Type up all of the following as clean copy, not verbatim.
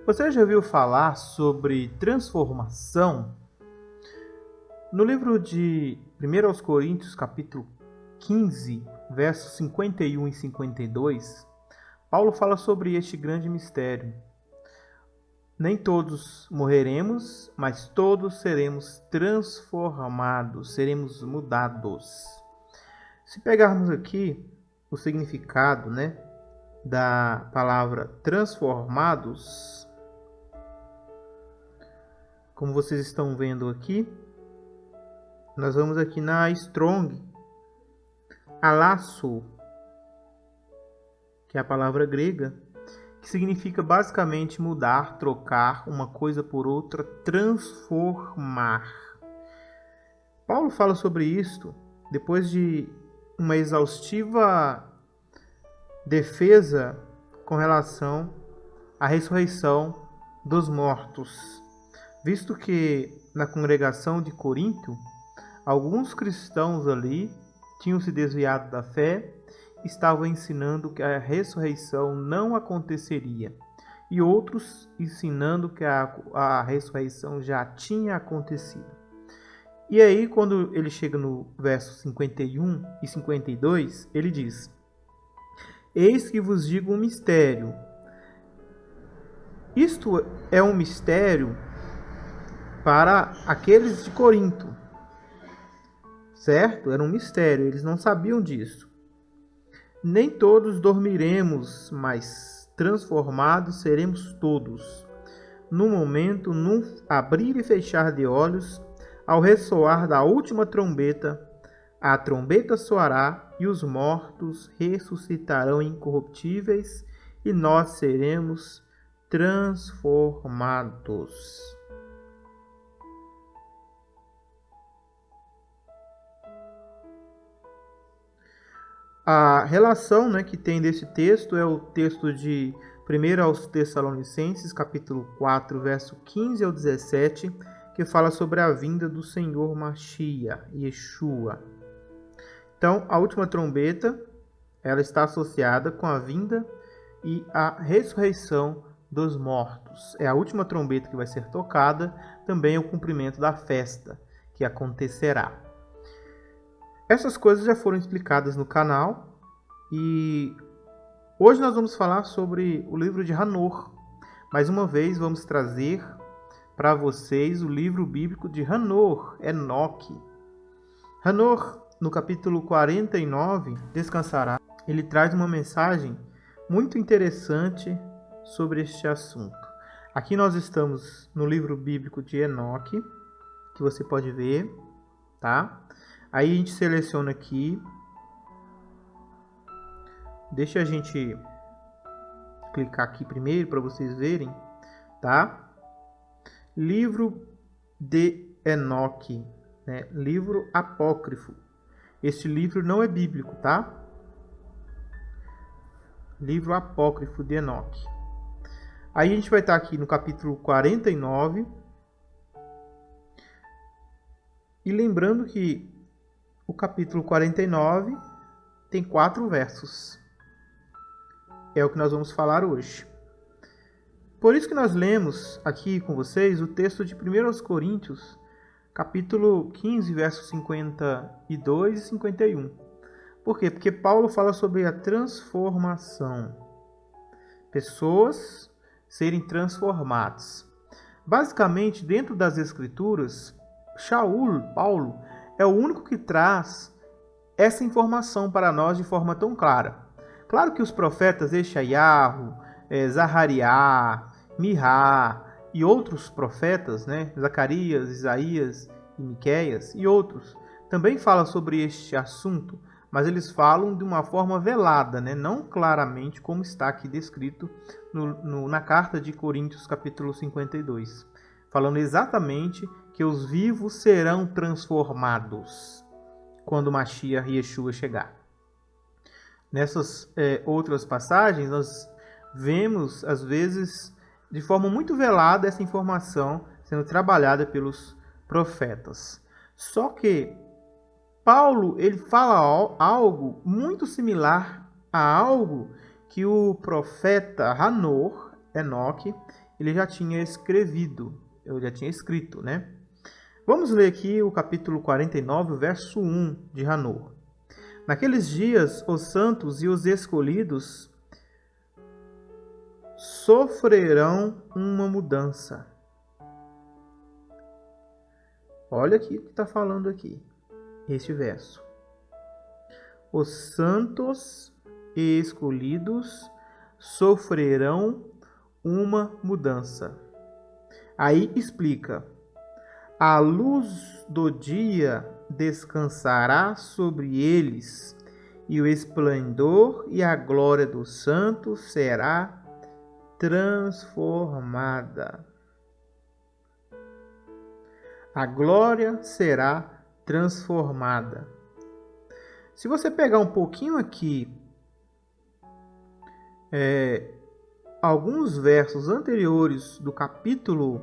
Você já ouviu falar sobre transformação? No livro de 1 Coríntios, capítulo 15, versos 51 e 52, Paulo fala sobre este grande mistério. Nem todos morreremos, mas todos seremos transformados, seremos mudados. Se pegarmos aqui o significado, da palavra transformados, como vocês estão vendo aqui, nós vamos aqui na Strong, alasso, que é a palavra grega, que significa basicamente mudar, trocar uma coisa por outra, transformar. Paulo fala sobre isto depois de uma exaustiva defesa com relação à ressurreição dos mortos, visto que na congregação de Corinto, alguns cristãos ali tinham se desviado da fé, estavam ensinando que a ressurreição não aconteceria, e outros ensinando que a ressurreição já tinha acontecido. E aí, quando ele chega no verso 51 e 52, ele diz: Eis que vos digo um mistério. Isto é um mistério para aqueles de Corinto, certo? Era um mistério, eles não sabiam disso. Nem todos dormiremos, mas transformados seremos todos. No momento, num abrir e fechar de olhos, ao ressoar da última trombeta, a trombeta soará e os mortos ressuscitarão incorruptíveis e nós seremos transformados. A relação que tem desse texto é o texto de 1 aos Tessalonicenses, capítulo 4, verso 15 ao 17, que fala sobre a vinda do Senhor Mashiach, Yeshua. Então, a última trombeta, ela está associada com a vinda e a ressurreição dos mortos. É a última trombeta que vai ser tocada, também é o cumprimento da festa que acontecerá. Essas coisas já foram explicadas no canal e hoje nós vamos falar sobre o livro de Hanor. Mais uma vez vamos trazer para vocês o livro bíblico de Hanor, Enoque. Hanor, no capítulo 49, descansará. Ele traz uma mensagem muito interessante sobre este assunto. Aqui nós estamos no livro bíblico de Enoque, que você pode ver, tá? Aí a gente seleciona aqui. Deixa a gente clicar aqui primeiro para vocês verem, tá? Livro de Enoque, livro apócrifo. Este livro não é bíblico, tá? Livro apócrifo de Enoque. Aí a gente vai estar aqui no capítulo 49. E lembrando que o capítulo 49 tem 4 versos. É o que nós vamos falar hoje. Por isso que nós lemos aqui com vocês o texto de 1 Coríntios, capítulo 15, versos 52 e 51. Por quê? Porque Paulo fala sobre a transformação. Pessoas serem transformadas. Basicamente, dentro das Escrituras, Paulo, é o único que traz essa informação para nós de forma tão clara. Claro que os profetas Eshaiahu, Zahariá, Mirá e outros profetas, Zacarias, Isaías e Miqueias e outros, também falam sobre este assunto, mas eles falam de uma forma velada, não claramente como está aqui descrito na carta de Coríntios, capítulo 52, falando exatamente que os vivos serão transformados quando o Mashiach Yeshua chegar. Nessas outras passagens, nós vemos, às vezes, de forma muito velada, essa informação sendo trabalhada pelos profetas. Só que Paulo ele fala algo muito similar a algo que o profeta Hanor, Enoque, ele já tinha escrevido, eu já tinha escrito, né? Vamos ler aqui o capítulo 49, verso 1 de Hanor. Naqueles dias, os santos e os escolhidos sofrerão uma mudança. Olha aqui o que está falando aqui, este verso. Os santos e escolhidos sofrerão uma mudança. Aí explica: a luz do dia descansará sobre eles, e o esplendor e a glória dos santos será transformada. A glória será transformada. Se você pegar um pouquinho aqui, alguns versos anteriores do capítulo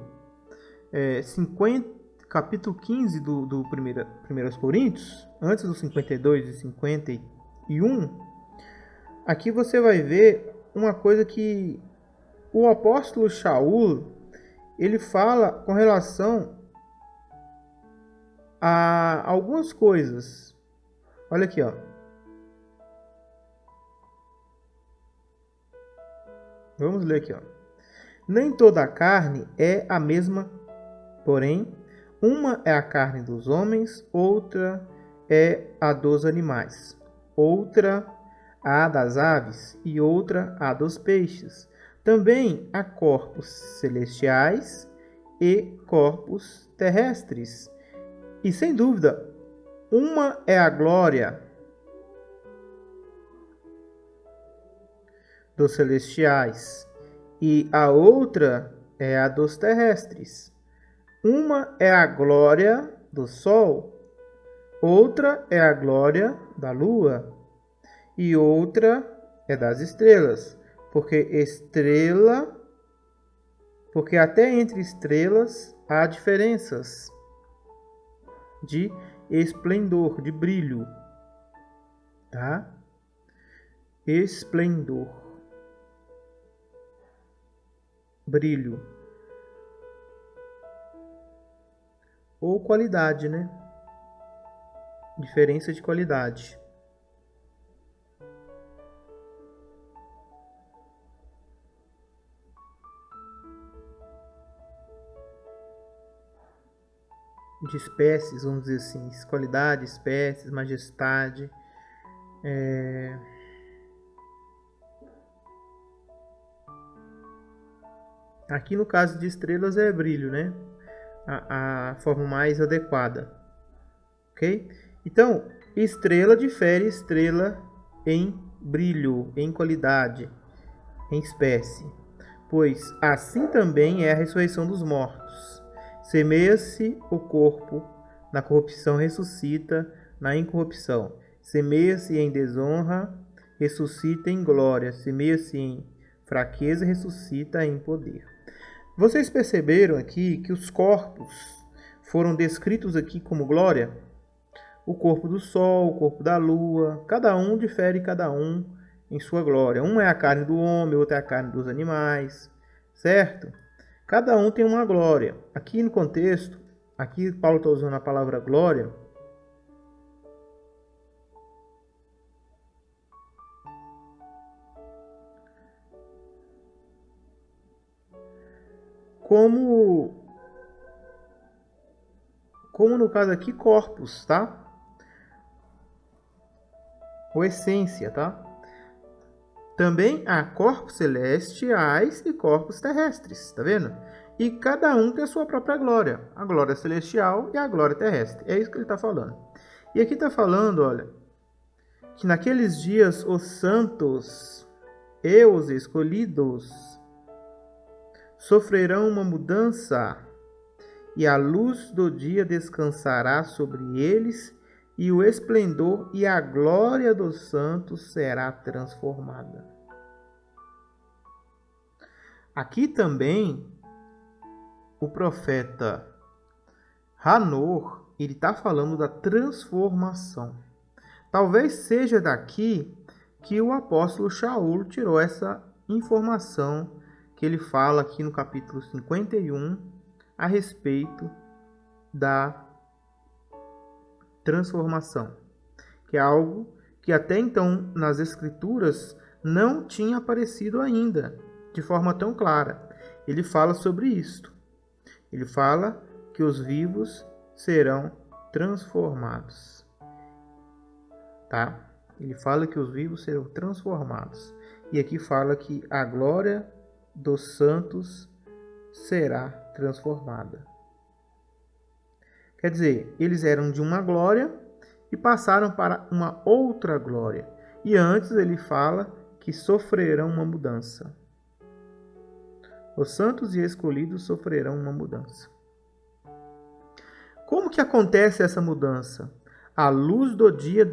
15 do 1 Coríntios, antes dos 52 e 51, aqui você vai ver uma coisa que o apóstolo Shaul, ele fala com relação a algumas coisas. Olha aqui, ó. Vamos ler aqui, ó. Nem toda a carne é a mesma, porém, uma é a carne dos homens, outra é a dos animais, outra a das aves e outra a dos peixes. Também há corpos celestiais e corpos terrestres. E sem dúvida, uma é a glória dos celestiais e a outra é a dos terrestres. Uma é a glória do sol, outra é a glória da lua e outra é das estrelas, porque até entre estrelas há diferenças de esplendor, de brilho, tá? Esplendor, brilho ou qualidade, né? Diferença de qualidade. De espécies, vamos dizer assim, qualidade, espécies, majestade. Aqui no caso de estrelas é brilho, né? A forma mais adequada. Ok? Então, estrela difere estrela em brilho, em qualidade, em espécie. Pois assim também é a ressurreição dos mortos. Semeia-se o corpo na corrupção, ressuscita na incorrupção. Semeia-se em desonra, ressuscita em glória. Semeia-se em fraqueza, ressuscita em poder. Vocês perceberam aqui que os corpos foram descritos aqui como glória? O corpo do sol, o corpo da lua, cada um difere cada um em sua glória. Um é a carne do homem, outro é a carne dos animais, certo? Cada um tem uma glória. Aqui no contexto, aqui Paulo está usando a palavra glória como no caso aqui, corpos, tá? Ou essência, tá? Também há corpos celestiais e corpos terrestres, tá vendo? E cada um tem a sua própria glória. A glória celestial e a glória terrestre. É isso que ele está falando. E aqui está falando, olha, que naqueles dias os santos e os escolhidos sofrerão uma mudança, e a luz do dia descansará sobre eles, e o esplendor e a glória dos santos será transformada. Aqui também o profeta Hanor, ele está falando da transformação. Talvez seja daqui que o apóstolo Shaul tirou essa informação que ele fala aqui no capítulo 51 a respeito da transformação, que é algo que até então nas Escrituras não tinha aparecido ainda de forma tão clara. Ele fala sobre isto. Ele fala que os vivos serão transformados. Tá? Ele fala que os vivos serão transformados. E aqui fala que a glória dos santos será transformada. Quer dizer, eles eram de uma glória e passaram para uma outra glória. E antes ele fala que sofrerão uma mudança. Os santos e escolhidos sofrerão uma mudança. Como que acontece essa mudança? A luz do dia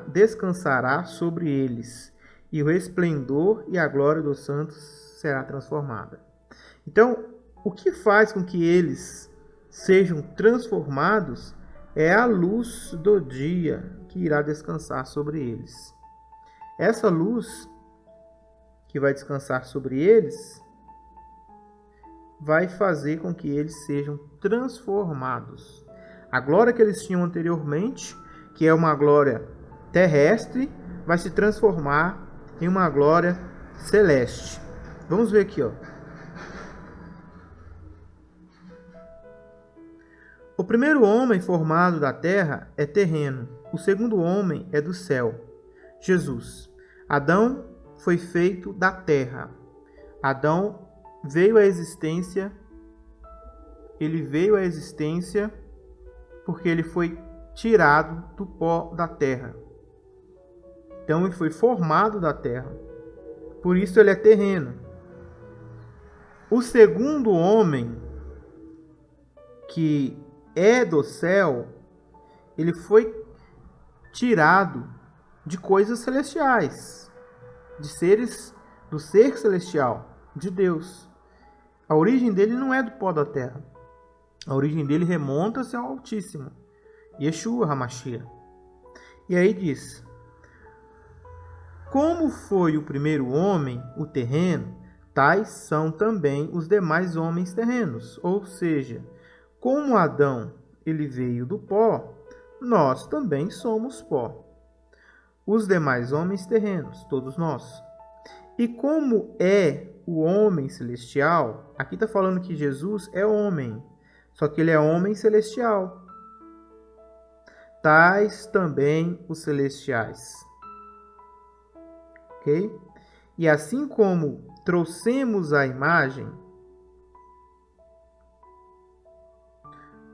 descansará sobre eles, e o esplendor e a glória dos santos será transformada. Então, o que faz com que eles sejam transformados é a luz do dia que irá descansar sobre eles. Essa luz que vai descansar sobre eles vai fazer com que eles sejam transformados. A glória que eles tinham anteriormente, que é uma glória terrestre, vai se transformar em uma glória celeste. Vamos ver aqui, ó. O primeiro homem formado da terra é terreno. O segundo homem é do céu, Jesus. Adão foi feito da terra. Adão veio à existência. Ele veio à existência porque ele foi tirado do pó da terra. Então ele foi formado da terra. Por isso ele é terreno. O segundo homem, que é do céu, ele foi tirado de coisas celestiais, de seres, do ser celestial, de Deus. A origem dele não é do pó da terra. A origem dele remonta-se ao Altíssimo, Yeshua HaMashiach. E aí diz: como foi o primeiro homem, o terreno, tais são também os demais homens terrenos. Ou seja, como Adão ele veio do pó, nós também somos pó. Os demais homens terrenos, todos nós. E como é o homem celestial, aqui está falando que Jesus é homem, só que ele é homem celestial. Tais também os celestiais. Ok? E assim como trouxemos a imagem,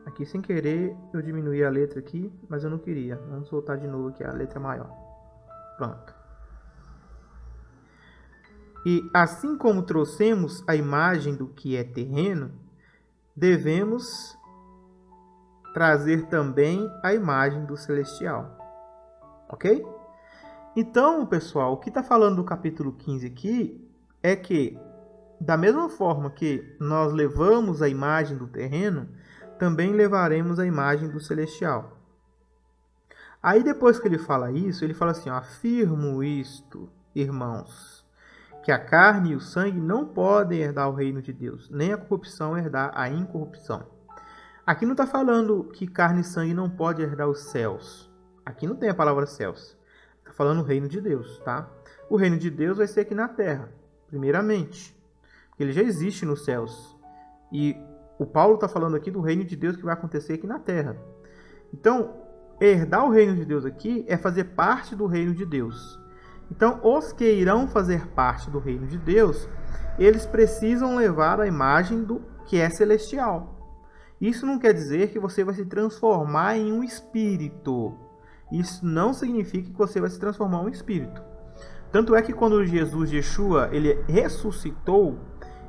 aqui sem querer eu diminuí a letra aqui, mas eu não queria. Vamos voltar de novo aqui a letra maior. Pronto. E assim como trouxemos a imagem do que é terreno, devemos trazer também a imagem do celestial. Ok? Então, pessoal, o que está falando do capítulo 15 aqui é que, da mesma forma que nós levamos a imagem do terreno, também levaremos a imagem do celestial. Aí depois que ele fala isso, ele fala assim: ó, afirmo isto, irmãos, que a carne e o sangue não podem herdar o reino de Deus, nem a corrupção herdar a incorrupção. Aqui não está falando que carne e sangue não podem herdar os céus. Aqui não tem a palavra céus. Está falando o reino de Deus, tá? O reino de Deus vai ser aqui na terra, primeiramente. Porque ele já existe nos céus. E o Paulo está falando aqui do reino de Deus que vai acontecer aqui na terra. Então, herdar o reino de Deus aqui é fazer parte do reino de Deus. Então, os que irão fazer parte do reino de Deus, eles precisam levar a imagem do que é celestial. Isso não quer dizer que você vai se transformar em um espírito. Isso não significa que você vai se transformar em um espírito. Tanto é que quando Yeshua, ele ressuscitou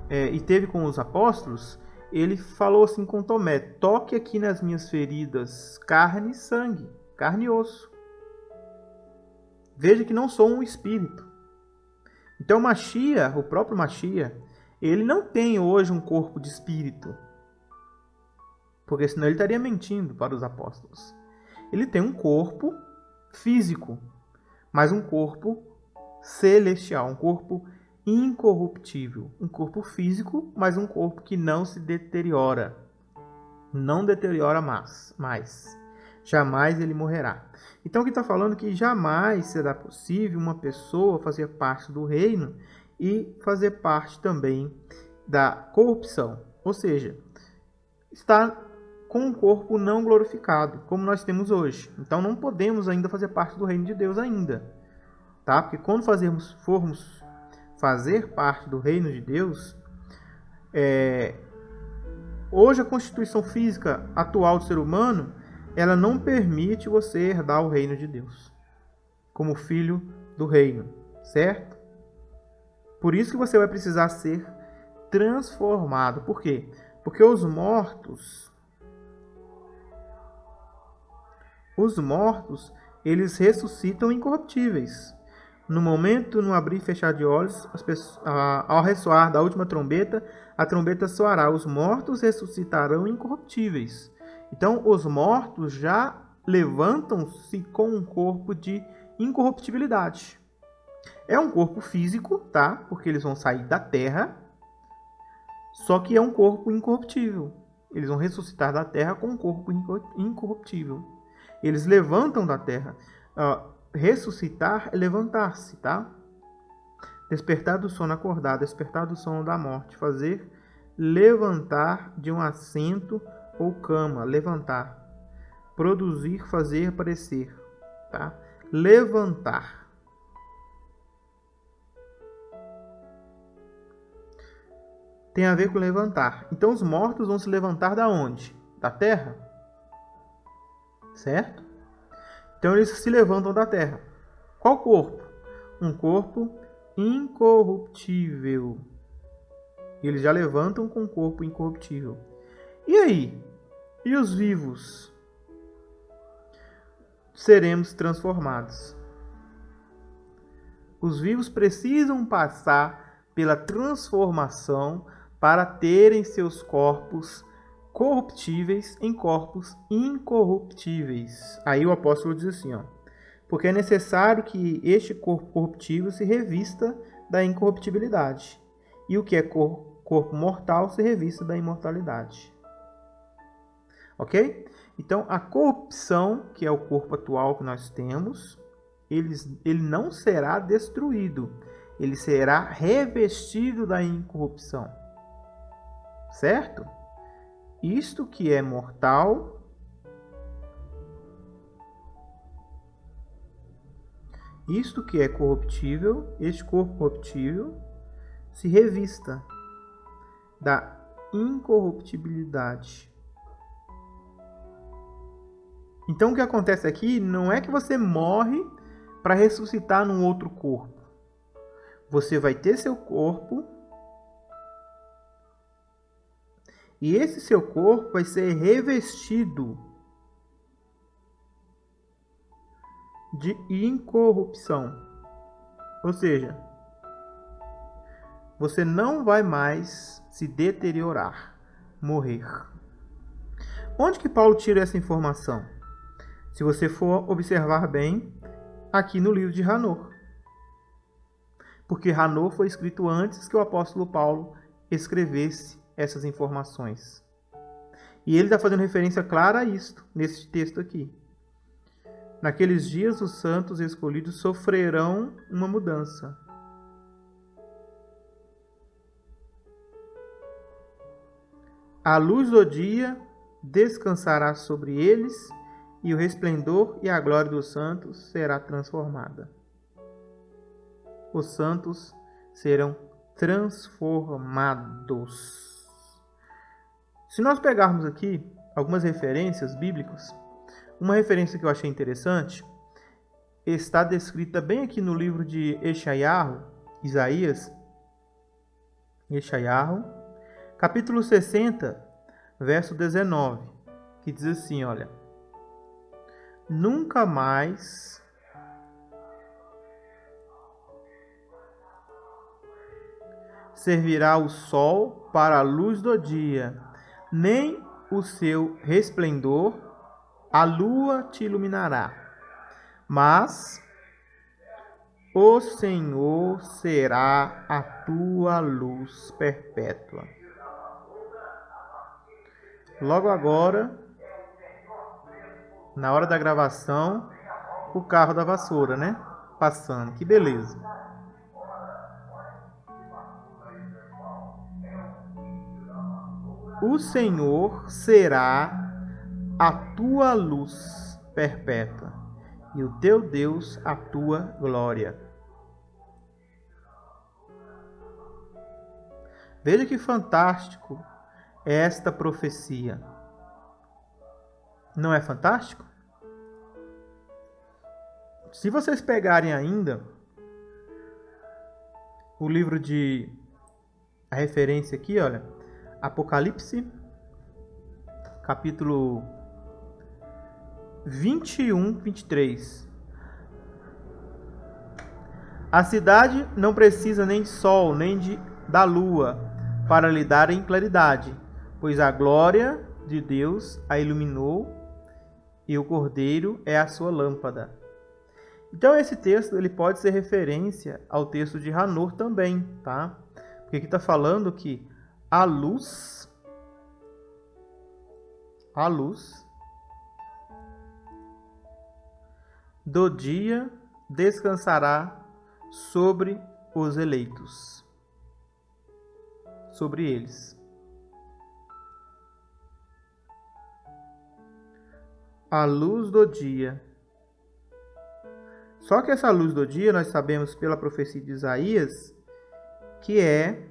e teve com os apóstolos, ele falou assim com Tomé: toque aqui nas minhas feridas carne e sangue, carne e osso. Veja que não sou um espírito. Então Mashiach, o próprio Mashiach, ele não tem hoje um corpo de espírito. Porque senão ele estaria mentindo para os apóstolos. Ele tem um corpo físico, mas um corpo celestial, um corpo incorruptível. Um corpo físico, mas um corpo que não se deteriora. Não deteriora mais. Jamais ele morrerá. Então, aqui está falando que jamais será possível uma pessoa fazer parte do reino e fazer parte também da corrupção. Ou seja, está com um corpo não glorificado, como nós temos hoje. Então, não podemos ainda fazer parte do reino de Deus ainda. Tá? Porque quando formos fazer parte do reino de Deus, hoje a constituição física atual do ser humano, ela não permite você herdar o reino de Deus como filho do reino, certo? Por isso que você vai precisar ser transformado. Por quê? Porque os mortos, eles ressuscitam incorruptíveis. No momento, no abrir e fechar de olhos, ao ressoar da última trombeta, a trombeta soará. Os mortos ressuscitarão incorruptíveis. Então, os mortos já levantam-se com um corpo de incorruptibilidade. É um corpo físico, tá? Porque eles vão sair da terra, só que é um corpo incorruptível. Eles vão ressuscitar da terra com um corpo incorruptível. Eles levantam da terra. Ressuscitar é levantar-se, tá? Despertar do sono, acordar, despertar do sono da morte, fazer levantar de um assento ou cama, levantar. Produzir, fazer, aparecer, tá? Levantar. Tem a ver com levantar. Então os mortos vão se levantar da onde? Da terra? Certo? Então eles se levantam da terra. Qual corpo? Um corpo incorruptível. Eles já levantam com um corpo incorruptível. E aí? E os vivos? Seremos transformados. Os vivos precisam passar pela transformação para terem seus corpos corruptíveis em corpos incorruptíveis. Aí o apóstolo diz assim, porque é necessário que este corpo corruptível se revista da incorruptibilidade, e o que é corpo mortal se revista da imortalidade. Ok? Então, a corrupção, que é o corpo atual que nós temos, ele não será destruído, ele será revestido da incorrupção. Certo? Isto que é mortal, isto que é corruptível, este corpo corruptível, se revista da incorruptibilidade. Então o que acontece aqui não é que você morre para ressuscitar num outro corpo. Você vai ter seu corpo e esse seu corpo vai ser revestido de incorrupção. Ou seja, você não vai mais se deteriorar, morrer. Onde que Paulo tira essa informação? Se você for observar bem, aqui no livro de Hanor. Porque Hanor foi escrito antes que o apóstolo Paulo escrevesse essas informações. E ele está fazendo referência clara a isto, nesse texto aqui. Naqueles dias, os santos escolhidos sofrerão uma mudança. A luz do dia descansará sobre eles, e o resplendor e a glória dos santos será transformada. Os santos serão transformados. Se nós pegarmos aqui algumas referências bíblicas, uma referência que eu achei interessante está descrita bem aqui no livro de Isaías, capítulo 60, verso 19, que diz assim, olha: nunca mais servirá o sol para a luz do dia, nem o seu resplendor a lua te iluminará. Mas O Senhor será a tua luz perpétua. Logo agora, na hora da gravação, o carro da vassoura, né? Passando. Que beleza. O Senhor será a tua luz perpétua e o teu Deus a tua glória. Veja que fantástico é esta profecia. Não é fantástico? Se vocês pegarem ainda o livro de... a referência aqui, olha, Apocalipse, capítulo 21, 23. A cidade não precisa nem de sol, nem da lua, para lhe darem claridade, pois a glória de Deus a iluminou e o Cordeiro é a sua lâmpada. Então esse texto ele pode ser referência ao texto de Hanor também, tá? Porque aqui está falando que a luz do dia descansará sobre os eleitos, sobre eles. A luz do dia. Só que essa luz do dia, nós sabemos pela profecia de Isaías, que é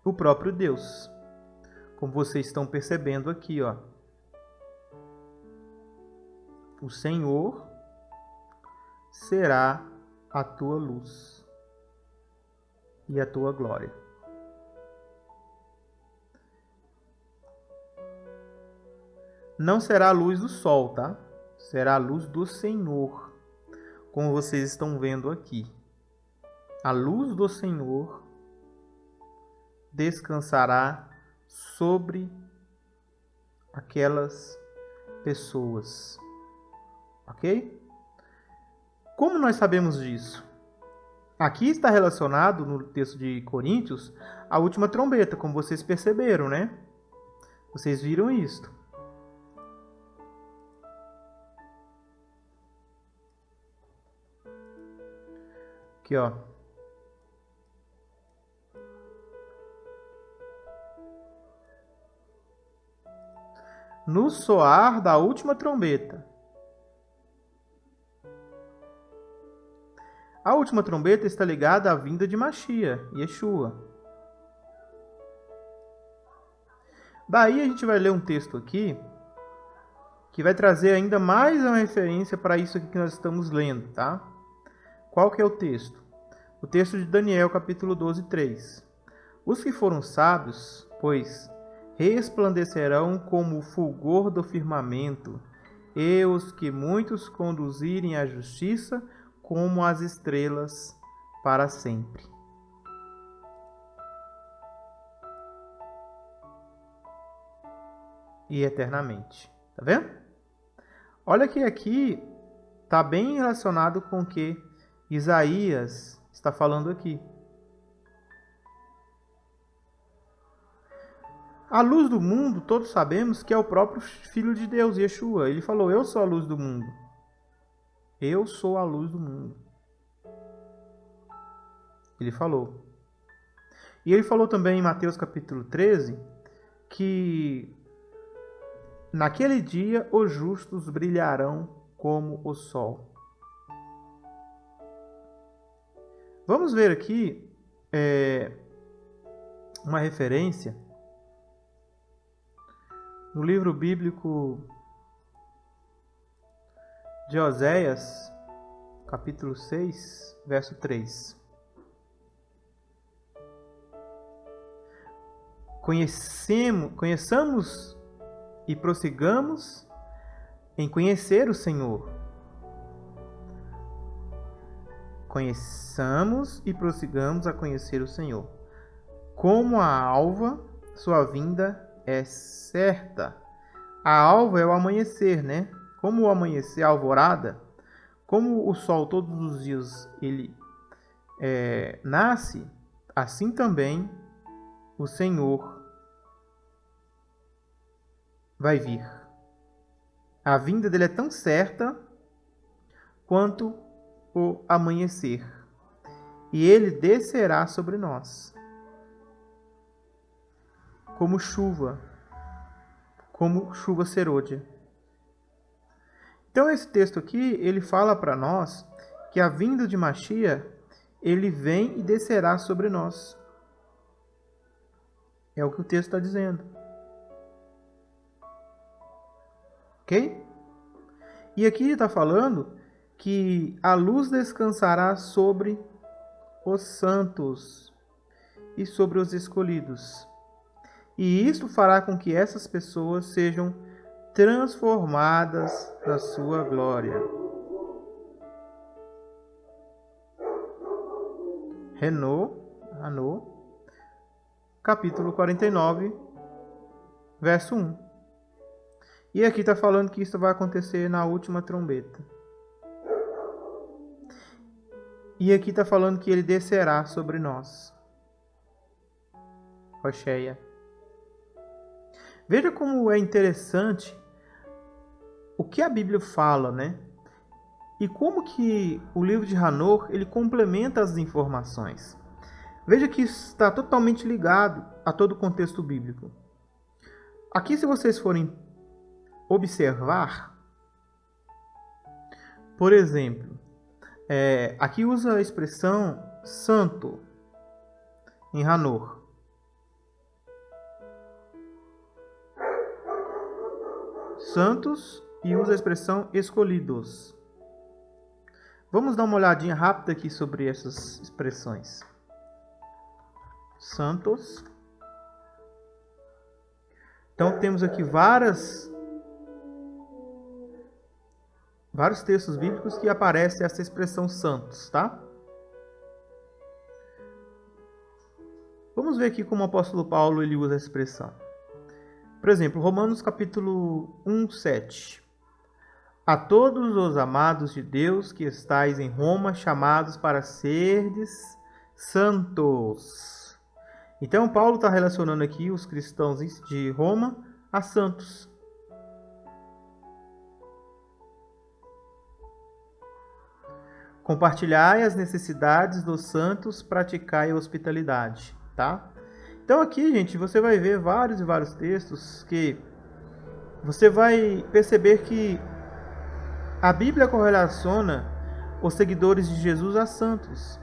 o próprio Deus. Como vocês estão percebendo aqui, ó. O Senhor será a tua luz e a tua glória. Não será a luz do sol, tá? Será a luz do Senhor, como vocês estão vendo aqui. A luz do Senhor descansará sobre aquelas pessoas. Ok? Como nós sabemos disso? Aqui está relacionado no texto de Coríntios a última trombeta, como vocês perceberam, né? Vocês viram isto. Aqui, ó. No soar da última trombeta. A última trombeta está ligada à vinda de Mashiach, Yeshua. Daí a gente vai ler um texto aqui que vai trazer ainda mais uma referência para isso aqui que nós estamos lendo, tá? Qual que é o texto? O texto de Daniel, capítulo 12, 3. Os que foram sábios, pois, resplandecerão como o fulgor do firmamento, e os que muitos conduzirem à justiça como as estrelas para sempre. E eternamente. Tá vendo? Olha que aqui está bem relacionado com o que Isaías está falando aqui. A luz do mundo, todos sabemos que é o próprio Filho de Deus, Yeshua. Ele falou, eu sou a luz do mundo. Eu sou a luz do mundo. Ele falou. E ele falou também em Mateus capítulo 13, que naquele dia os justos brilharão como o sol. Vamos ver aqui uma referência no livro bíblico de Oséias, capítulo 6, verso 3. Conheçamos e prossigamos em conhecer o Senhor. Conheçamos e prossigamos a conhecer o Senhor. Como a alva, sua vinda é certa. A alva é o amanhecer, né? Como o amanhecer, a alvorada, Como o sol todos os dias ele nasce, assim também o Senhor vai vir. A vinda dele é tão certa quanto o amanhecer. E ele descerá sobre nós como chuva serôdia. Então esse texto aqui, ele fala para nós que a vinda de Mashiach, ele vem e descerá sobre nós. É o que o texto está dizendo. Ok? E aqui está falando que a luz descansará sobre os santos e sobre os escolhidos. E isso fará com que essas pessoas sejam transformadas na sua glória. Renault, capítulo 49, verso 1. E aqui está falando que isso vai acontecer na última trombeta. E aqui está falando que ele descerá sobre nós. Rocheia. Veja como é interessante o que a Bíblia fala, né? E como que o livro de Hanor, ele complementa as informações. Veja que isso está totalmente ligado a todo o contexto bíblico. Aqui, se vocês forem observar, por exemplo, aqui usa a expressão santo em Hanor. Santos e usa a expressão escolhidos. Vamos dar uma olhadinha rápida aqui sobre essas expressões. Santos. Então temos aqui vários textos bíblicos que aparece essa expressão santos, tá? Vamos ver aqui como o apóstolo Paulo ele usa essa expressão. Por exemplo, Romanos capítulo 1:7. A todos os amados de Deus que estais em Roma, chamados para serdes santos. Então, Paulo está relacionando aqui os cristãos de Roma a santos. Compartilhai as necessidades dos santos, praticai a hospitalidade, tá? Então aqui, gente, você vai ver vários e vários textos que você vai perceber que a Bíblia correlaciona os seguidores de Jesus a santos.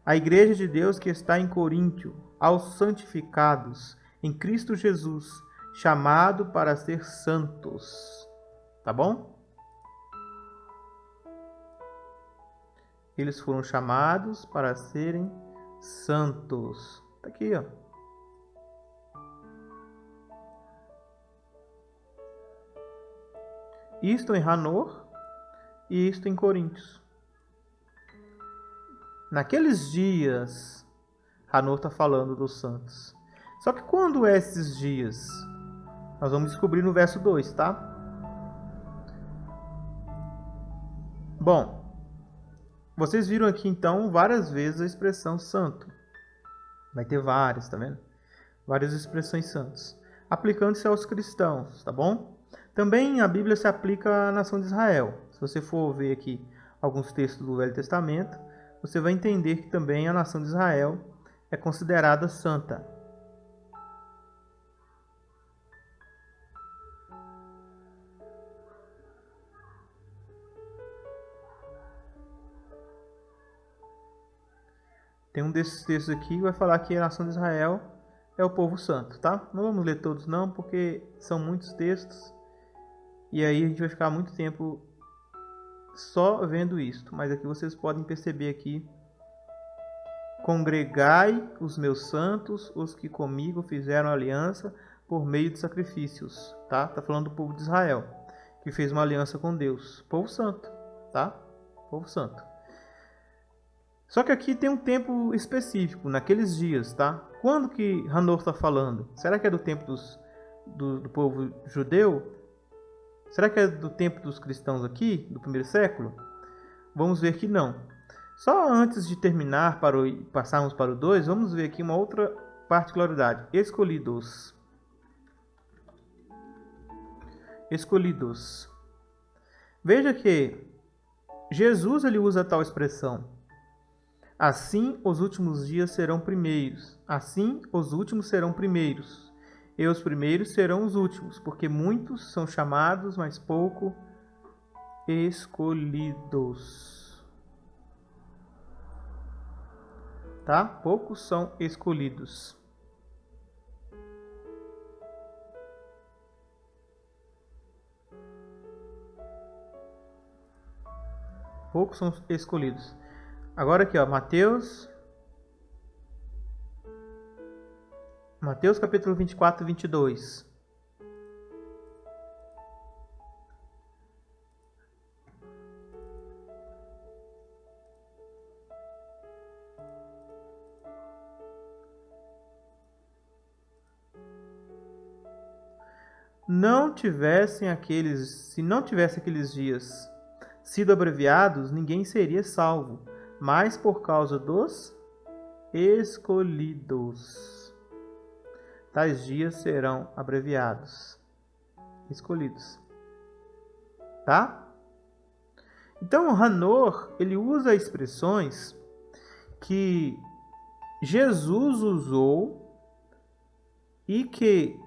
A igreja de Deus que está em Coríntio, aos santificados em Cristo Jesus, chamado para ser santos. Tá bom? Eles foram chamados para serem santos. Tá aqui, ó. Isto em Hanor e isto em Coríntios. Naqueles dias, Hanor está falando dos santos. Só que quando é esses dias? Nós vamos descobrir no verso 2, tá? Bom, vocês viram aqui então várias vezes a expressão santo. Vai ter várias, tá vendo? Várias expressões santos. Aplicando-se aos cristãos, tá bom? Também a Bíblia se aplica à nação de Israel. Se você for ver aqui alguns textos do Velho Testamento, você vai entender que também a nação de Israel é considerada santa. Tem um desses textos aqui que vai falar que a nação de Israel é o povo santo, tá? Não vamos ler todos não, porque são muitos textos. E aí a gente vai ficar muito tempo só vendo isto. Mas aqui vocês podem perceber aqui. Congregai os meus santos, os que comigo fizeram aliança por meio de sacrifícios, tá? Tá falando do povo de Israel, que fez uma aliança com Deus. Povo santo, tá? Povo santo. Só que aqui tem um tempo específico, naqueles dias, tá? Quando que Hanor está falando? Será que é do tempo do povo judeu? Será que é do tempo dos cristãos aqui, do primeiro século? Vamos ver que não. Só antes de terminar, passarmos para o 2, vamos ver aqui uma outra particularidade. Escolhidos. Escolhidos. Veja que Jesus ele usa tal expressão. Assim os últimos dias serão primeiros. Assim os últimos serão primeiros. E os primeiros serão os últimos, porque muitos são chamados, mas pouco escolhidos. Tá? Poucos são escolhidos. Poucos são escolhidos. Agora aqui, ó, Mateus capítulo 24 e 22. Se não tivesse aqueles dias sido abreviados, ninguém seria salvo, mas por causa dos escolhidos. Tais dias serão abreviados. Escolhidos. Tá? Então, Hanor, ele usa expressões que Jesus usou e que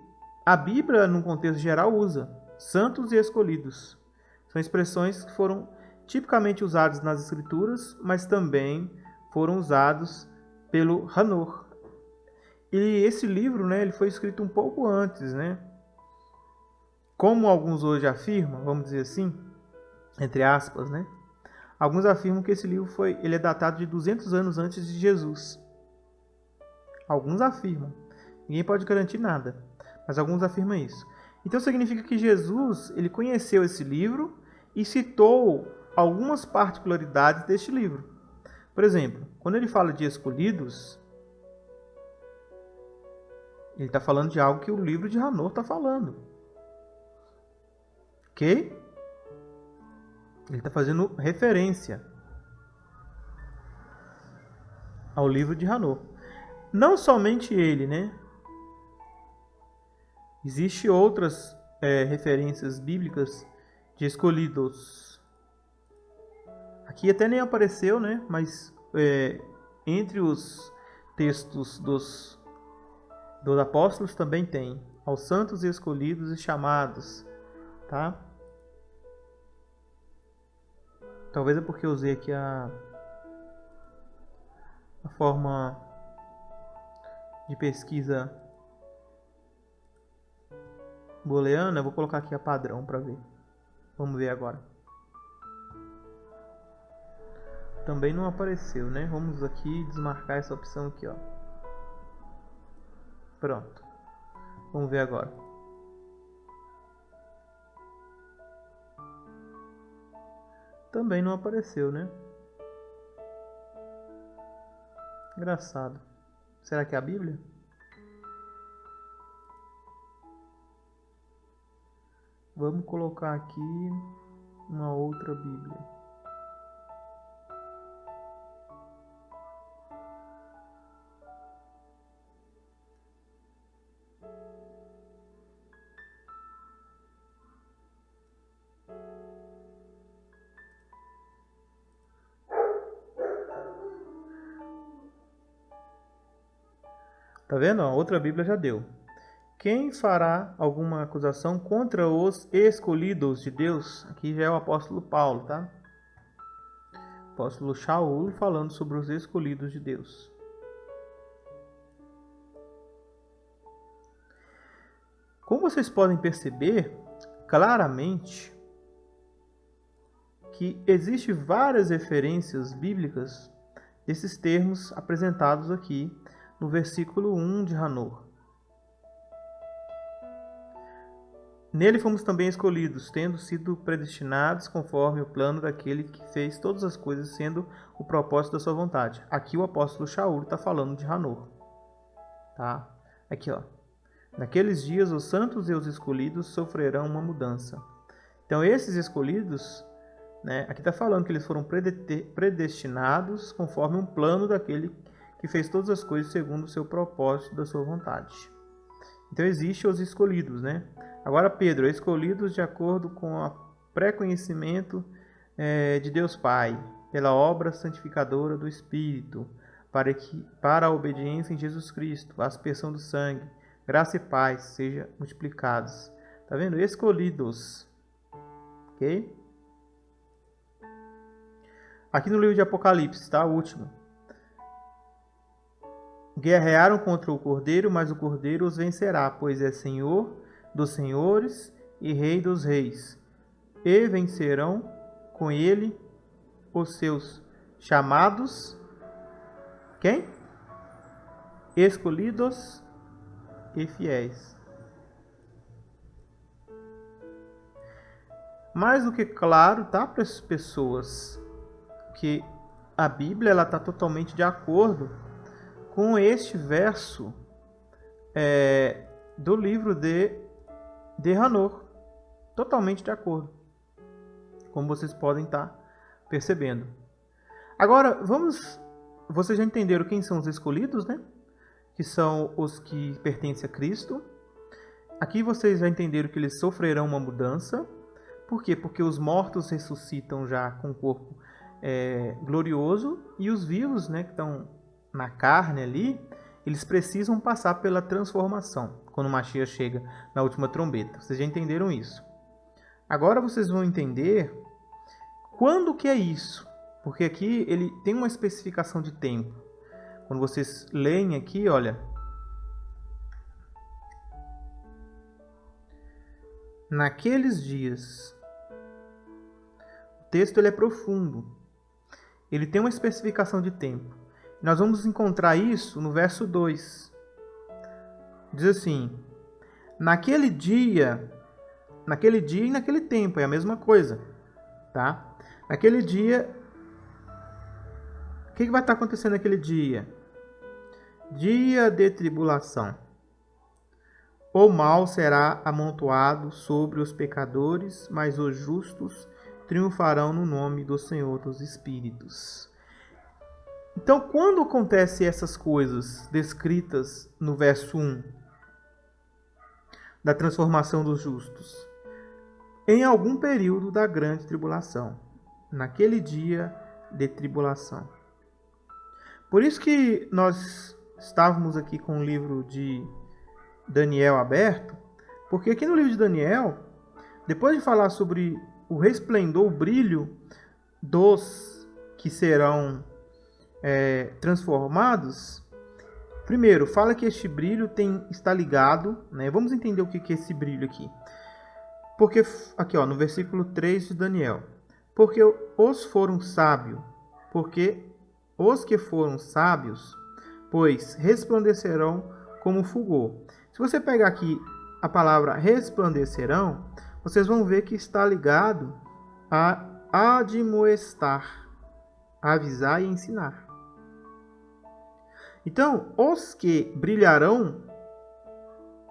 a Bíblia, no contexto geral, usa. Santos e escolhidos. São expressões que foram tipicamente usadas nas Escrituras, mas também foram usados pelo Hanor. E esse livro, né, ele foi escrito um pouco antes, né? Como alguns hoje afirmam, vamos dizer assim, entre aspas, né? Alguns afirmam que esse livro ele é datado de 200 anos antes de Jesus. Alguns afirmam. Ninguém pode garantir nada, mas alguns afirmam isso. Então significa que Jesus, ele conheceu esse livro e citou algumas particularidades deste livro. Por exemplo, quando ele fala de escolhidos, ele está falando de algo que o livro de Hanor está falando. Ok? Ele está fazendo referência ao livro de Hanor. Não somente ele, né? Existem outras referências bíblicas de escolhidos. Aqui até nem apareceu, né? Mas entre os textos dos apóstolos também tem. Aos santos e escolhidos e chamados. Tá? Talvez é porque eu usei aqui a forma de pesquisa booleana. Eu vou colocar aqui a padrão para ver. Vamos ver agora. Também não apareceu, né? Vamos aqui desmarcar essa opção aqui, ó. Pronto. Vamos ver agora. Também não apareceu, né? Engraçado. Será que é a Bíblia? Vamos colocar aqui uma outra Bíblia. Tá vendo? Outra Bíblia já deu. Quem fará alguma acusação contra os escolhidos de Deus? Aqui já é o apóstolo Paulo, tá? Apóstolo Shaul falando sobre os escolhidos de Deus. Como vocês podem perceber claramente que existem várias referências bíblicas desses termos apresentados aqui no versículo 1 de Hanor. Nele fomos também escolhidos, tendo sido predestinados conforme o plano daquele que fez todas as coisas, sendo o propósito da sua vontade. Aqui o apóstolo Shaul está falando de Hanor. Tá? Aqui, ó. Naqueles dias os santos e os escolhidos sofrerão uma mudança. Então, esses escolhidos, né, aqui está falando que eles foram predestinados conforme um plano daquele que fez todas as coisas segundo o seu propósito, da sua vontade. Então, existem os escolhidos, né? Agora, Pedro, escolhidos de acordo com o pré-conhecimento de Deus Pai, pela obra santificadora do Espírito, para a obediência em Jesus Cristo, a aspersão do sangue, graça e paz sejam multiplicados. Tá vendo? Escolhidos. Ok? Aqui no livro de Apocalipse, tá? O último. Guerrearam contra o Cordeiro, mas o Cordeiro os vencerá, pois é Senhor dos senhores e Rei dos reis. E vencerão com ele os seus chamados, quem? Escolhidos e fiéis. Mais do que claro, tá, para as pessoas, que a Bíblia ela está totalmente de acordo com este verso do livro de Hanor. Totalmente de acordo. Como vocês podem estar percebendo. Agora, vocês já entenderam quem são os escolhidos, né? Que são os que pertencem a Cristo. Aqui vocês já entenderam que eles sofrerão uma mudança. Por quê? Porque os mortos ressuscitam já com o corpo glorioso, e os vivos, né, que estão na carne ali, eles precisam passar pela transformação quando o Mashiach chega na última trombeta. Vocês já entenderam isso. Agora vocês vão entender quando que é isso, porque aqui ele tem uma especificação de tempo. Quando vocês leem aqui, olha, naqueles dias, o texto ele é profundo. Ele tem uma especificação de tempo. Nós vamos encontrar isso no verso 2. Diz assim: naquele dia e naquele tempo, é a mesma coisa, tá? Naquele dia, o que vai estar acontecendo naquele dia? Dia de tribulação. O mal será amontoado sobre os pecadores, mas os justos triunfarão no nome do Senhor dos Espíritos. Então, quando acontecem essas coisas descritas no verso 1, da transformação dos justos? Em algum período da grande tribulação, naquele dia de tribulação. Por isso que nós estávamos aqui com o livro de Daniel aberto, porque aqui no livro de Daniel, depois de falar sobre o resplendor, o brilho dos que serão transformados, primeiro, fala que este brilho está ligado, né? Vamos entender o que é esse brilho aqui. Porque, aqui no versículo 3 de Daniel, porque os que foram sábios, pois resplandecerão como fulgor. Se você pegar aqui a palavra resplandecerão, vocês vão ver que está ligado a admoestar, avisar e ensinar. Então, os que brilharão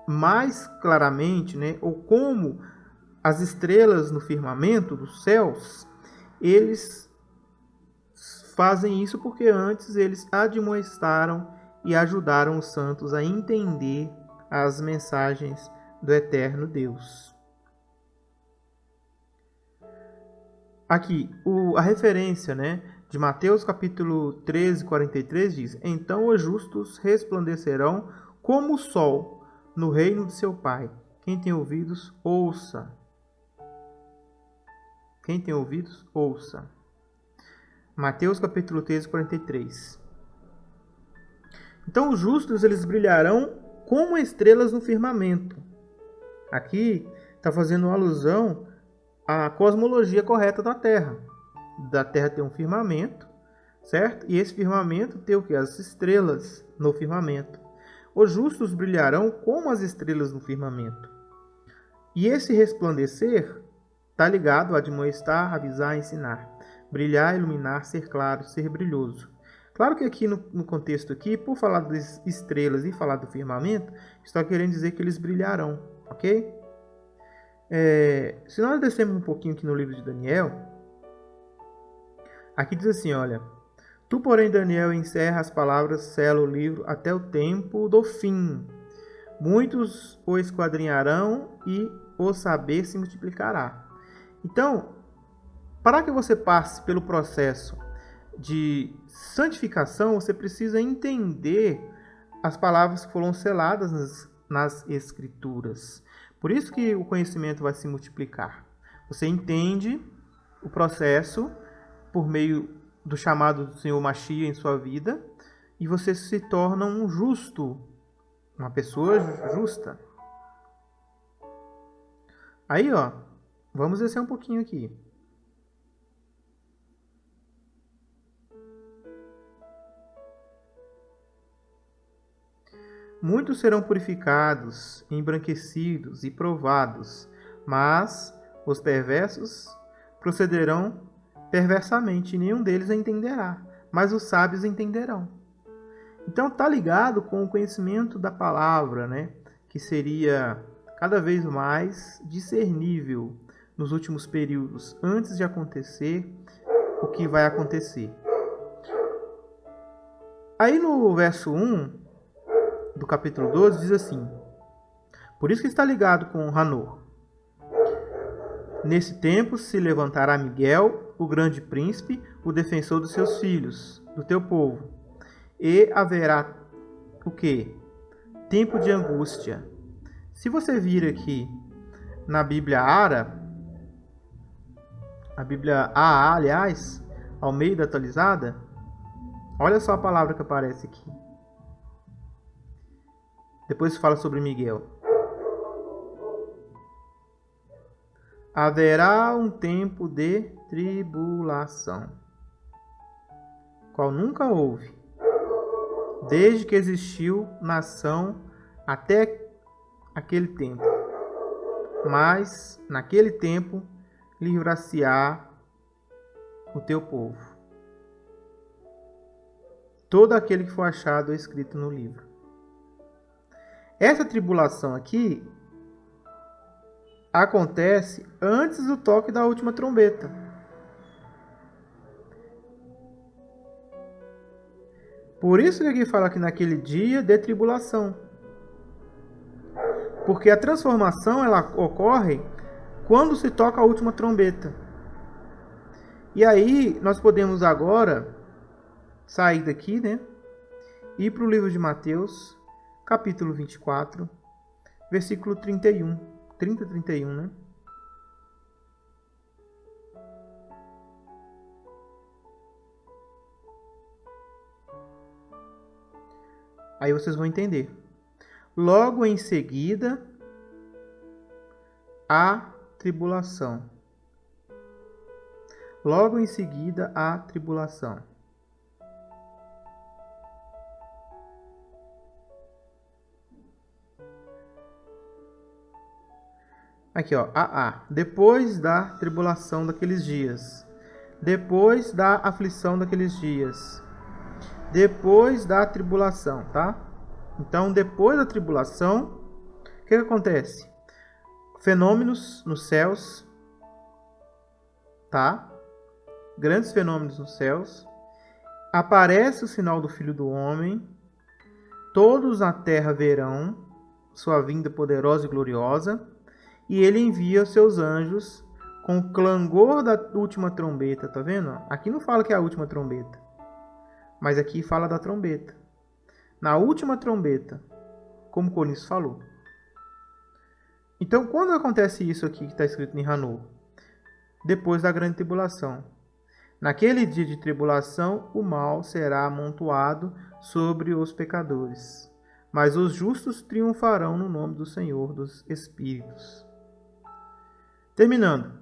mais claramente, né, ou como as estrelas no firmamento dos céus, eles fazem isso porque antes eles admoestaram e ajudaram os santos a entender as mensagens do eterno Deus. Aqui, a referência, né, de Mateus capítulo 13, 43 diz: então os justos resplandecerão como o sol no reino de seu Pai. Quem tem ouvidos, ouça. Quem tem ouvidos, ouça. Mateus capítulo 13, 43. Então os justos eles brilharão como estrelas no firmamento. Aqui está fazendo uma alusão à cosmologia correta da Terra. Da Terra tem um firmamento, certo? E esse firmamento tem o que? As estrelas no firmamento. Os justos brilharão como as estrelas no firmamento. E esse resplandecer está ligado a admoestar, avisar, ensinar. Brilhar, iluminar, ser claro, ser brilhoso. Claro que aqui no contexto aqui, por falar das estrelas e falar do firmamento, está querendo dizer que eles brilharão, ok? Se nós descermos um pouquinho aqui no livro de Daniel, aqui diz assim, olha: Tu, porém, Daniel, encerra as palavras, sela o livro até o tempo do fim. Muitos o esquadrinharão e o saber se multiplicará. Então, para que você passe pelo processo de santificação, você precisa entender as palavras que foram seladas nas Escrituras. Por isso que o conhecimento vai se multiplicar. Você entende o processo por meio do chamado do Senhor Mashiach em sua vida e você se torna um justo, uma pessoa justa. Aí, ó, vamos descer um pouquinho aqui. Muitos serão purificados, embranquecidos e provados, mas os perversos procederão perversamente, e nenhum deles entenderá, mas os sábios entenderão. Então está ligado com o conhecimento da palavra, né? Que seria cada vez mais discernível nos últimos períodos, antes de acontecer o que vai acontecer. Aí no verso 1 do capítulo 12 diz assim: Por isso que está ligado com Hanor. Nesse tempo se levantará Miguel, o grande príncipe, o defensor dos seus filhos, do teu povo. E haverá o quê? Tempo de angústia. Se você vir aqui na Bíblia Ara, a Bíblia AA, aliás, Almeida atualizada, olha só a palavra que aparece aqui. Depois fala sobre Miguel. Haverá um tempo de tribulação, qual nunca houve, desde que existiu nação até aquele tempo. Mas, naquele tempo, livrar-se-á o teu povo, todo aquele que for achado escrito no livro. Essa tribulação aqui acontece antes do toque da última trombeta. Por isso que aqui fala que naquele dia de tribulação. Porque a transformação ela ocorre quando se toca a última trombeta. E aí nós podemos agora sair daqui, né? Ir para o livro de Mateus, capítulo 24, versículo 31. 30 e 31, né? Aí vocês vão entender. Logo em seguida, a tribulação. Logo em seguida, a tribulação. Aqui, ó, depois da tribulação daqueles dias, depois da aflição daqueles dias, depois da tribulação, tá? Então, depois da tribulação, o que acontece? Fenômenos nos céus, tá? Grandes fenômenos nos céus. Aparece o sinal do Filho do Homem. Todos na terra verão sua vinda poderosa e gloriosa. E ele envia os seus anjos com o clangor da última trombeta, tá vendo? Aqui não fala que é a última trombeta, mas aqui fala da trombeta. Na última trombeta, como Coríntios falou. Então, quando acontece isso aqui que está escrito em Hanor? Depois da grande tribulação. Naquele dia de tribulação, o mal será amontoado sobre os pecadores, mas os justos triunfarão no nome do Senhor dos Espíritos. Terminando.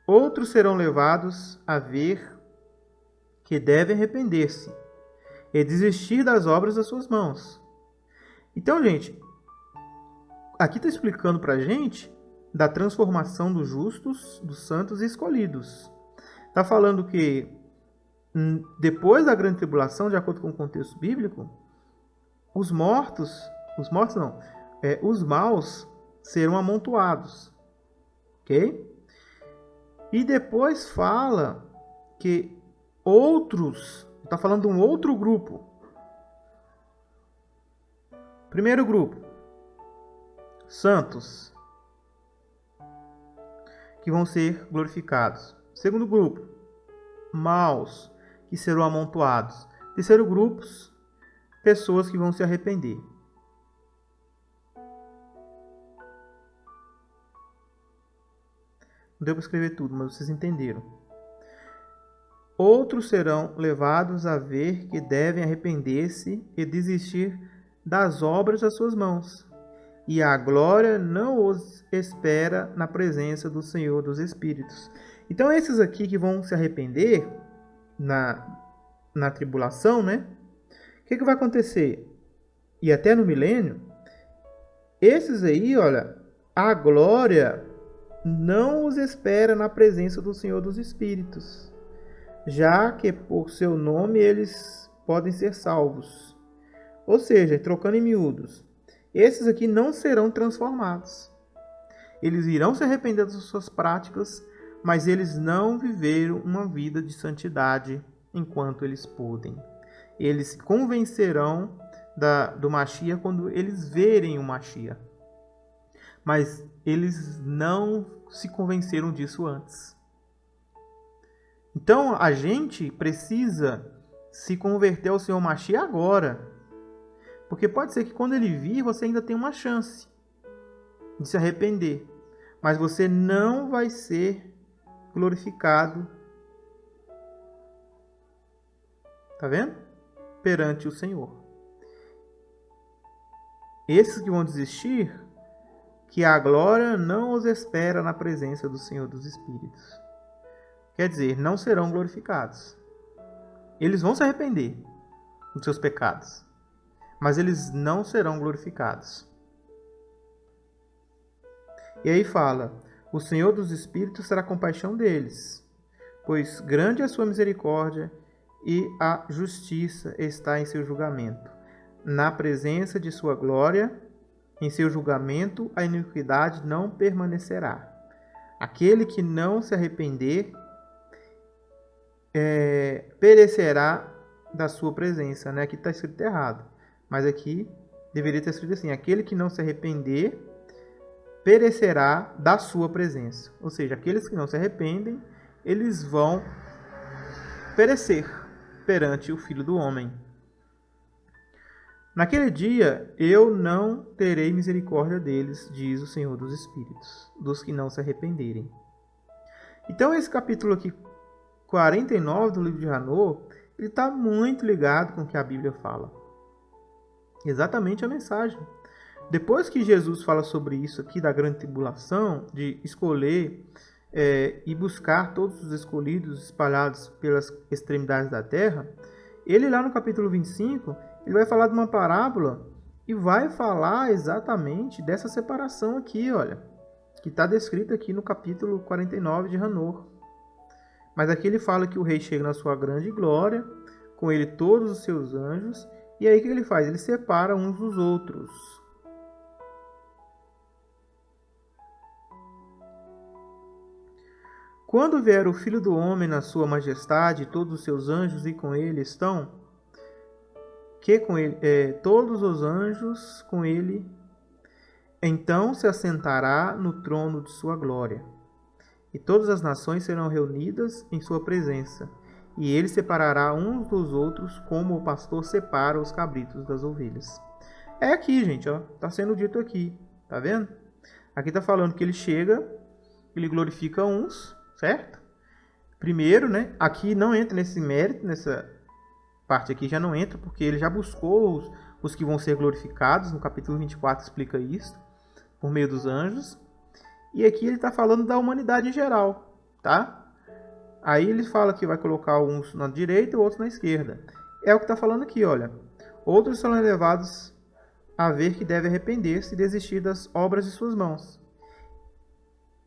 Outros serão levados a ver que devem arrepender-se e desistir das obras das suas mãos. Então, gente, aqui está explicando para a gente da transformação dos justos, dos santos e escolhidos. Está falando que depois da grande tribulação, de acordo com o contexto bíblico, os maus serão amontoados. ok? E depois fala que outros, está falando de um outro grupo. Primeiro grupo, santos, que vão ser glorificados. Segundo grupo, maus, que serão amontoados. Terceiro grupo, pessoas que vão se arrepender. Não deu para escrever tudo, mas vocês entenderam. Outros serão levados a ver que devem arrepender-se e desistir das obras das suas mãos, e a glória não os espera na presença do Senhor dos Espíritos. Então, esses aqui que vão se arrepender na tribulação, né? O que vai acontecer? E até no milênio, esses aí, olha, a glória não os espera na presença do Senhor dos Espíritos, já que por seu nome eles podem ser salvos. Ou seja, trocando em miúdos, esses aqui não serão transformados. Eles irão se arrepender das suas práticas, mas eles não viveram uma vida de santidade enquanto eles podem. Eles se convencerão do Mashiach quando eles verem o Mashiach. Mas eles não se convenceram disso antes. Então a gente precisa se converter ao Senhor Mashiach agora. Porque pode ser que quando ele vir, você ainda tenha uma chance de se arrepender. Mas você não vai ser glorificado. Tá vendo? Perante o Senhor. Esses que vão desistir, que a glória não os espera na presença do Senhor dos Espíritos. Quer dizer, não serão glorificados. Eles vão se arrepender dos seus pecados, mas eles não serão glorificados. E aí fala, o Senhor dos Espíritos terá compaixão deles, pois grande é a sua misericórdia e a justiça está em seu julgamento. Na presença de sua glória, em seu julgamento, a iniquidade não permanecerá. Aquele que não se arrepender perecerá da sua presença. Aqui está escrito errado. Mas aqui deveria ter escrito assim: aquele que não se arrepender perecerá da sua presença. Ou seja, aqueles que não se arrependem, eles vão perecer perante o Filho do Homem. Naquele dia eu não terei misericórdia deles, diz o Senhor dos Espíritos, dos que não se arrependerem. Então esse capítulo aqui, 49 do livro de Hanor, ele está muito ligado com o que a Bíblia fala. Exatamente a mensagem. Depois que Jesus fala sobre isso aqui, da grande tribulação, de escolher e buscar todos os escolhidos espalhados pelas extremidades da terra, ele lá no capítulo 25, ele vai falar de uma parábola e vai falar exatamente dessa separação aqui, olha, que está descrita aqui no capítulo 49 de Hanor. Mas aqui ele fala que o rei chega na sua grande glória, com ele todos os seus anjos, e aí o que ele faz? Ele separa uns dos outros. Quando vier o Filho do Homem na sua majestade, todos os seus anjos e com ele estão, todos os anjos com ele, então se assentará no trono de sua glória, e todas as nações serão reunidas em sua presença, e ele separará uns dos outros, como o pastor separa os cabritos das ovelhas. É aqui, gente, ó, tá sendo dito aqui, tá vendo? Aqui tá falando que ele chega, ele glorifica uns, certo? Primeiro, né? Aqui não entra nesse mérito, nessa parte aqui já não entra, porque ele já buscou os que vão ser glorificados. No capítulo 24 explica isso, por meio dos anjos. E aqui ele está falando da humanidade em geral, tá? Aí ele fala que vai colocar uns na direita e outros na esquerda. É o que está falando aqui, olha. Outros serão levados a ver que deve arrepender-se e desistir das obras de suas mãos,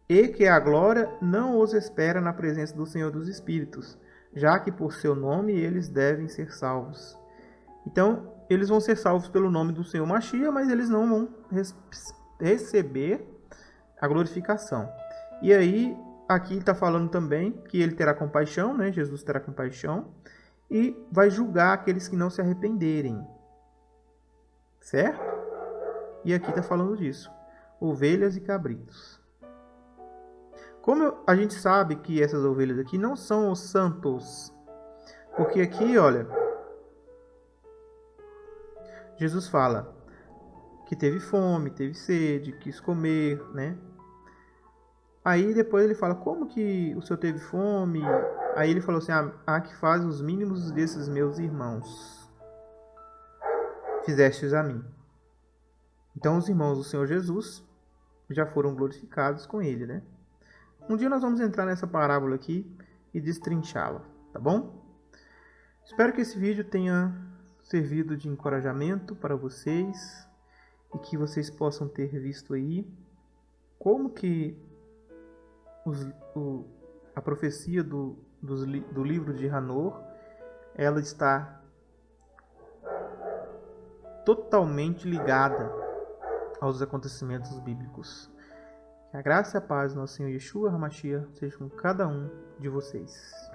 e que a glória não os espera na presença do Senhor dos Espíritos, já que por seu nome eles devem ser salvos. Então, eles vão ser salvos pelo nome do Senhor Mashiach, mas eles não vão receber a glorificação. E aí, aqui está falando também que ele terá compaixão, né? Jesus terá compaixão e vai julgar aqueles que não se arrependerem. Certo? E aqui está falando disso. Ovelhas e cabritos. Como a gente sabe que essas ovelhas aqui não são os santos, porque aqui, olha, Jesus fala que teve fome, teve sede, quis comer, né? Aí depois ele fala, como que o senhor teve fome? Aí ele falou assim, que faz os mínimos desses meus irmãos, fizestes a mim. Então os irmãos do Senhor Jesus já foram glorificados com ele, né? Um dia nós vamos entrar nessa parábola aqui e destrinchá-la, tá bom? Espero que esse vídeo tenha servido de encorajamento para vocês e que vocês possam ter visto aí como que a profecia do livro de Hanor, ela está totalmente ligada aos acontecimentos bíblicos. Que a graça e a paz do nosso Senhor Yeshua HaMashiach seja com cada um de vocês.